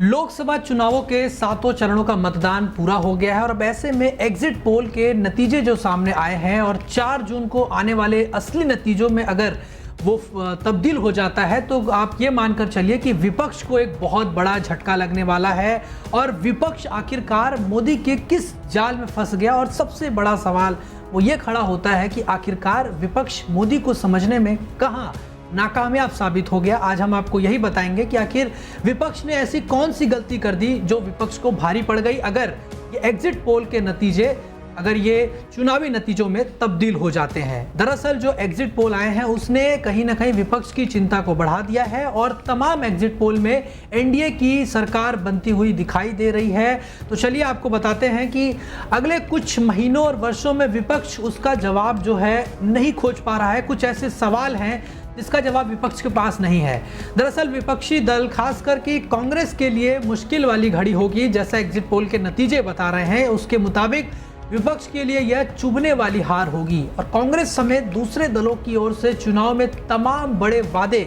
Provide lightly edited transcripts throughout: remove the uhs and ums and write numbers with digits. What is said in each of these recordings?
लोकसभा चुनावों के सातों चरणों का मतदान पूरा हो गया है और अब ऐसे में एग्जिट पोल के नतीजे जो सामने आए हैं और 4 जून को आने वाले असली नतीजों में अगर वो तब्दील हो जाता है तो आप ये मानकर चलिए कि विपक्ष को एक बहुत बड़ा झटका लगने वाला है और विपक्ष आखिरकार मोदी के किस जाल में फंस गया। और सबसे बड़ा सवाल वो ये खड़ा होता है कि आखिरकार विपक्ष मोदी को समझने में कहाँ नाकामयाब साबित हो गया। आज हम आपको यही बताएंगे कि आखिर विपक्ष ने ऐसी कौन सी गलती कर दी जो विपक्ष को भारी पड़ गई अगर ये एग्जिट पोल के नतीजे अगर ये चुनावी नतीजों में तब्दील हो जाते हैं। दरअसल जो एग्जिट पोल आए हैं उसने कहीं ना कहीं विपक्ष की चिंता को बढ़ा दिया है और तमाम एग्जिट पोल में एनडीए की सरकार बनती हुई दिखाई दे रही है। तो चलिए आपको बताते हैं कि अगले कुछ महीनों और वर्षों में विपक्ष उसका जवाब जो है नहीं खोज पा रहा है। कुछ ऐसे सवाल हैं जिसका जवाब विपक्ष के पास नहीं है। दरअसल विपक्षी दल खासकर कि कांग्रेस के लिए मुश्किल वाली घड़ी होगी। जैसा एग्जिट पोल के नतीजे बता रहे हैं उसके मुताबिक विपक्ष के लिए यह चुभने वाली हार होगी और कांग्रेस समेत दूसरे दलों की ओर से चुनाव में तमाम बड़े वादे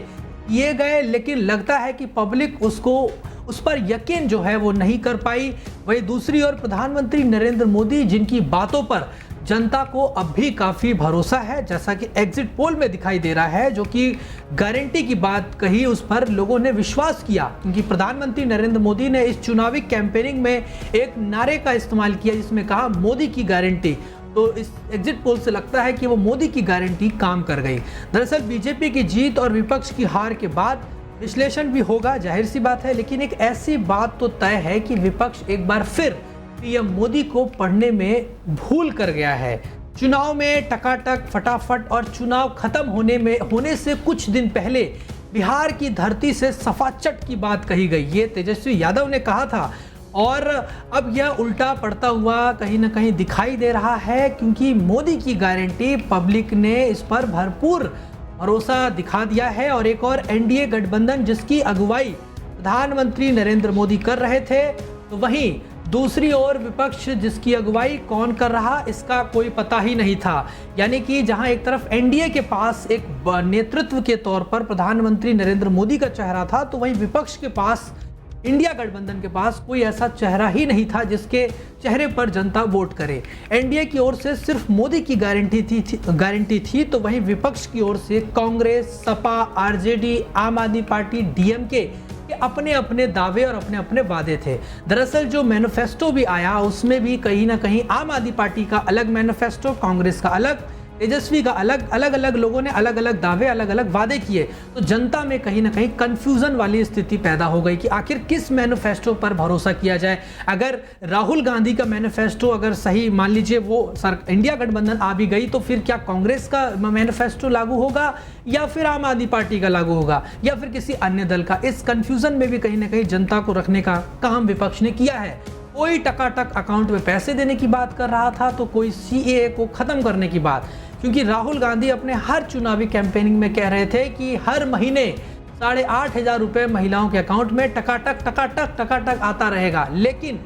किए गए, लेकिन लगता है कि पब्लिक उस पर यकीन जो है वो नहीं कर पाई। वहीं दूसरी ओर प्रधानमंत्री नरेंद्र मोदी जिनकी बातों पर जनता को अब भी काफ़ी भरोसा है, जैसा कि एग्जिट पोल में दिखाई दे रहा है, जो कि गारंटी की बात कही उस पर लोगों ने विश्वास किया क्योंकि प्रधानमंत्री नरेंद्र मोदी ने इस चुनावी कैंपेनिंग में एक नारे का इस्तेमाल किया जिसमें कहा मोदी की गारंटी। तो इस एग्जिट पोल से लगता है कि वो मोदी की गारंटी काम कर गई। दरअसल बीजेपी की जीत और विपक्ष की हार के बाद विश्लेषण भी होगा, जाहिर सी बात है, लेकिन एक ऐसी बात तो तय है कि विपक्ष एक बार फिर पीएम मोदी को पढ़ने में भूल कर गया है। चुनाव में टकाटक फटाफट और चुनाव खत्म होने से कुछ दिन पहले बिहार की धरती से सफाचट की बात कही गई, ये तेजस्वी यादव ने कहा था और अब यह उल्टा पड़ता हुआ कहीं ना कहीं दिखाई दे रहा है क्योंकि मोदी की गारंटी पब्लिक ने इस पर भरपूर भरोसा दिखा दिया है। और एक और एनडीए गठबंधन जिसकी अगुवाई प्रधानमंत्री नरेंद्र मोदी कर रहे थे, तो वहीं दूसरी ओर विपक्ष जिसकी अगुवाई कौन कर रहा इसका कोई पता ही नहीं था। यानी कि जहां एक तरफ एनडीए के पास एक नेतृत्व के तौर पर प्रधानमंत्री नरेंद्र मोदी का चेहरा था, तो वहीं विपक्ष के पास इंडिया गठबंधन के पास कोई ऐसा चेहरा ही नहीं था जिसके चेहरे पर जनता वोट करे। एनडीए की ओर से सिर्फ मोदी की गारंटी थी तो वहीं विपक्ष की ओर से कांग्रेस, सपा, आरजेडी, आम आदमी पार्टी, डीएमके कि अपने अपने दावे और अपने अपने वादे थे। दरअसल जो मैनिफेस्टो भी आया उसमें भी कहीं ना कहीं आम आदमी पार्टी का अलग मैनिफेस्टो, कांग्रेस का अलग, तेजस्वी का अलग, अलग अलग लोगों ने अलग अलग दावे, अलग अलग वादे किए। तो जनता में कहीं ना कहीं कंफ्यूजन वाली स्थिति पैदा हो गई कि आखिर किस मैनिफेस्टो पर भरोसा किया जाए। अगर राहुल गांधी का मैनिफेस्टो अगर सही मान लीजिए वो इंडिया गठबंधन आ भी गई तो फिर क्या कांग्रेस का मैनिफेस्टो लागू होगा या फिर आम आदमी पार्टी का लागू होगा या फिर किसी अन्य दल का। इस कंफ्यूजन में भी कहीं ना कहीं जनता को रखने का काम विपक्ष ने किया है। कोई टकाटक अकाउंट में पैसे देने की बात कर रहा था तो कोई सीएए को खत्म करने की बात, क्योंकि राहुल गांधी अपने हर चुनावी कैंपेनिंग में कह रहे थे कि हर महीने 8,500 रुपए महिलाओं के अकाउंट में टकाटक आता रहेगा। लेकिन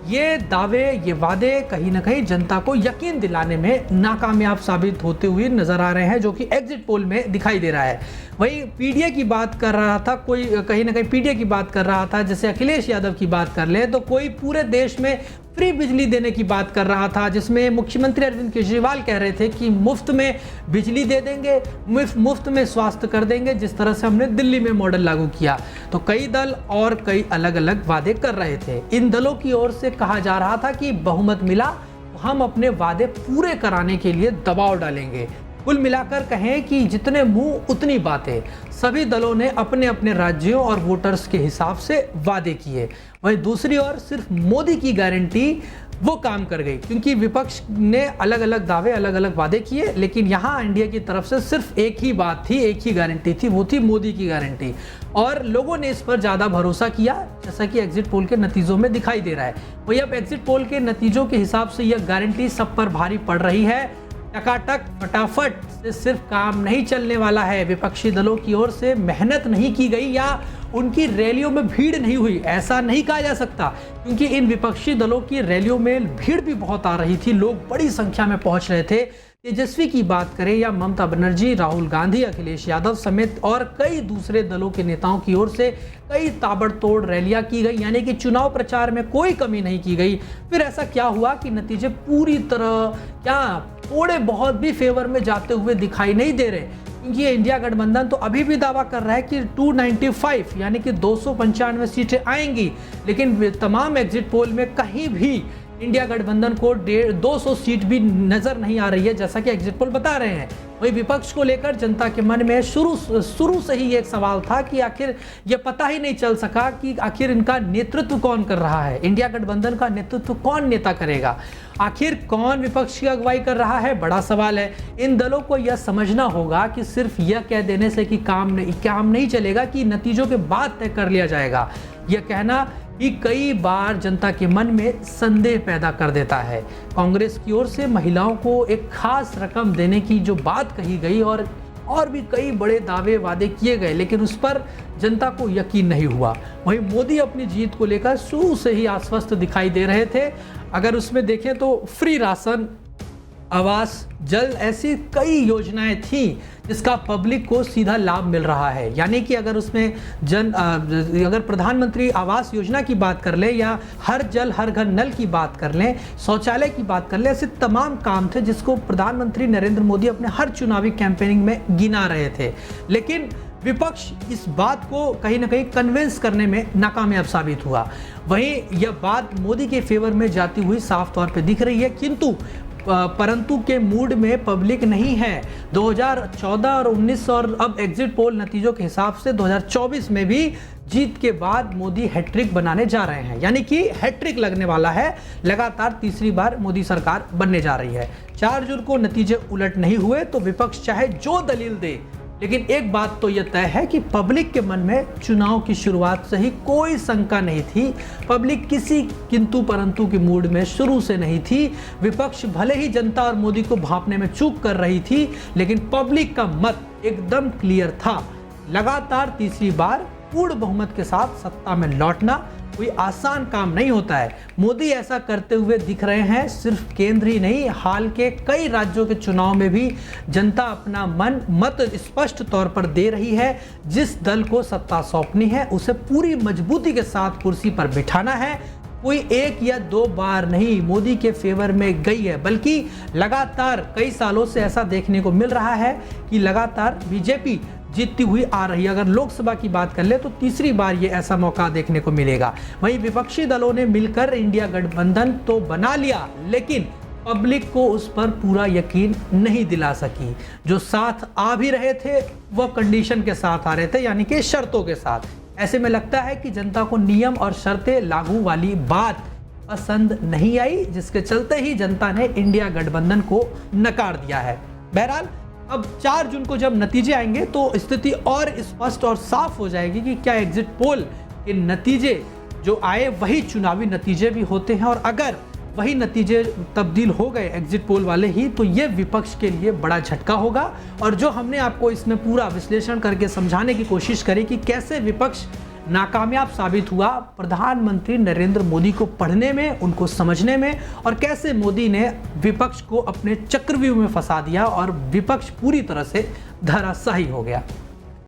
ये दावे, ये वादे कहीं ना कहीं जनता को यकीन दिलाने में नाकामयाब साबित होते हुए नजर आ रहे हैं, जो कि एग्जिट पोल में दिखाई दे रहा है। वहीं पीडीए की बात कर रहा था कोई, कहीं ना कहीं पीडीए की बात कर रहा था, जैसे अखिलेश यादव की बात कर ले तो कोई पूरे देश में फ्री बिजली देने की बात कर रहा था, जिसमें मुख्यमंत्री अरविंद केजरीवाल कह रहे थे कि मुफ्त में बिजली दे देंगे, मुफ्त में स्वास्थ्य कर देंगे, जिस तरह से हमने दिल्ली में मॉडल लागू किया। तो कई दल और कई अलग अलग वादे कर रहे थे। इन दलों की ओर से कहा जा रहा था कि बहुमत मिला तो हम अपने वादे पूरे कराने के लिए दबाव डालेंगे। कुल मिलाकर कहें कि जितने मुंह उतनी बातें, सभी दलों ने अपने अपने राज्यों और वोटर्स के हिसाब से वादे किए। वहीं दूसरी ओर सिर्फ मोदी की गारंटी वो काम कर गई क्योंकि विपक्ष ने अलग अलग दावे, अलग अलग वादे किए, लेकिन यहाँ इंडिया की तरफ से सिर्फ एक ही बात थी, एक ही गारंटी थी, वो थी मोदी की गारंटी। और लोगों ने इस पर ज़्यादा भरोसा किया, जैसा कि एग्जिट पोल के नतीजों में दिखाई दे रहा है। वही अब एग्जिट पोल के नतीजों के हिसाब से यह गारंटी सब पर भारी पड़ रही है। टकाटक फटाफट से सिर्फ काम नहीं चलने वाला है। विपक्षी दलों की ओर से मेहनत नहीं की गई या उनकी रैलियों में भीड़ नहीं हुई, ऐसा नहीं कहा जा सकता, क्योंकि इन विपक्षी दलों की रैलियों में भीड़ भी बहुत आ रही थी, लोग बड़ी संख्या में पहुंच रहे थे। तेजस्वी की बात करें या ममता बनर्जी, राहुल गांधी, अखिलेश यादव समेत और कई दूसरे दलों के नेताओं की ओर से कई ताबड़तोड़ रैलियां की गई, यानी कि चुनाव प्रचार में कोई कमी नहीं की गई। फिर ऐसा क्या हुआ कि नतीजे पूरी तरह क्या थोड़े बहुत भी फेवर में जाते हुए दिखाई नहीं दे रहे, क्योंकि ये इंडिया गठबंधन तो अभी भी दावा कर रहा है कि 295 यानी कि 295 सीटें आएंगी, लेकिन तमाम एग्जिट पोल में कहीं भी इंडिया गठबंधन को 200 सीट भी नजर नहीं आ रही है, जैसा कि एग्जिट पोल बता रहे हैं। वही विपक्ष को लेकर जनता के मन में शुरू से ही एक सवाल था कि आखिर ये पता ही नहीं चल सका कि आखिर इनका नेतृत्व कौन कर रहा है, इंडिया गठबंधन का नेतृत्व कौन नेता करेगा, आखिर कौन विपक्ष की अगुवाई कर रहा है, बड़ा सवाल है। इन दलों को यह समझना होगा कि सिर्फ यह कह देने से कि काम नहीं चलेगा कि नतीजों के बाद तय कर लिया जाएगा। यह कहना कि कई बार जनता के मन में संदेह पैदा कर देता है। कांग्रेस की ओर से महिलाओं को एक खास रकम देने की जो बात कही गई और भी कई बड़े दावे वादे किए गए, लेकिन उस पर जनता को यकीन नहीं हुआ। वहीं मोदी अपनी जीत को लेकर शुरू से ही आश्वस्त दिखाई दे रहे थे। अगर उसमें देखें तो फ्री राशन, आवास, जल, ऐसी कई योजनाएं थी जिसका पब्लिक को सीधा लाभ मिल रहा है। यानी कि अगर उसमें अगर प्रधानमंत्री आवास योजना की बात कर ले या हर जल हर घर नल की बात कर लें, शौचालय की बात कर लें, ऐसे तमाम काम थे जिसको प्रधानमंत्री नरेंद्र मोदी अपने हर चुनावी कैंपेनिंग में गिना रहे थे। लेकिन विपक्ष इस बात को कहीं ना कहीं कन्विंस करने में नाकामयाब साबित हुआ। वहीं यह बात मोदी के फेवर में जाती हुई साफ तौर पे दिख रही है, किंतु परंतु के मूड में पब्लिक नहीं है। 2014 और 19 और अब एग्जिट पोल नतीजों के हिसाब से 2024 में भी जीत के बाद मोदी हैट्रिक बनाने जा रहे हैं, यानी कि हैट्रिक लगने वाला है। लगातार तीसरी बार मोदी सरकार बनने जा रही है। 4 जून को नतीजे उलट नहीं हुए तो विपक्ष चाहे जो दलील दे, लेकिन एक बात तो यह तय है कि पब्लिक के मन में चुनाव की शुरुआत से ही कोई शंका नहीं थी। पब्लिक किसी किंतु परंतु के मूड में शुरू से नहीं थी। विपक्ष भले ही जनता और मोदी को भांपने में चूक कर रही थी, लेकिन पब्लिक का मत एकदम क्लियर था। लगातार तीसरी बार पूर्ण बहुमत के साथ सत्ता में लौटना कोई आसान काम नहीं होता है। मोदी ऐसा करते हुए दिख रहे हैं। सिर्फ केंद्र ही नहीं, हाल के कई राज्यों के चुनाव में भी जनता अपना मत स्पष्ट तौर पर दे रही है। जिस दल को सत्ता सौंपनी है उसे पूरी मजबूती के साथ कुर्सी पर बिठाना है। कोई 1 या 2 बार नहीं मोदी के फेवर में गई है, बल्कि लगातार कई सालों से ऐसा देखने को मिल रहा है कि लगातार बीजेपी जीतती हुई आ रही है। अगर लोकसभा की बात कर ले तो तीसरी बार ये ऐसा मौका देखने को मिलेगा। वहीं विपक्षी दलों ने मिलकर इंडिया गठबंधन तो बना लिया, लेकिन पब्लिक को उस पर पूरा यकीन नहीं दिला सकी। जो साथ आ भी रहे थे वो कंडीशन के साथ आ रहे थे, यानी कि शर्तों के साथ। ऐसे में लगता है कि जनता को नियम और शर्तें लागू वाली बात पसंद नहीं आई, जिसके चलते ही जनता ने इंडिया गठबंधन को नकार दिया है। बहरहाल अब 4 जून को जब नतीजे आएंगे तो स्थिति और स्पष्ट और साफ हो जाएगी कि क्या एग्जिट पोल के नतीजे जो आए वही चुनावी नतीजे भी होते हैं, और अगर वही नतीजे तब्दील हो गए एग्जिट पोल वाले ही, तो ये विपक्ष के लिए बड़ा झटका होगा। और जो हमने आपको इसमें पूरा विश्लेषण करके समझाने की कोशिश करी कि कैसे विपक्ष नाकामयाब साबित हुआ प्रधानमंत्री नरेंद्र मोदी को पढ़ने में, उनको समझने में, और कैसे मोदी ने विपक्ष को अपने चक्रव्यूह में फंसा दिया और विपक्ष पूरी तरह से धराशायी हो गया।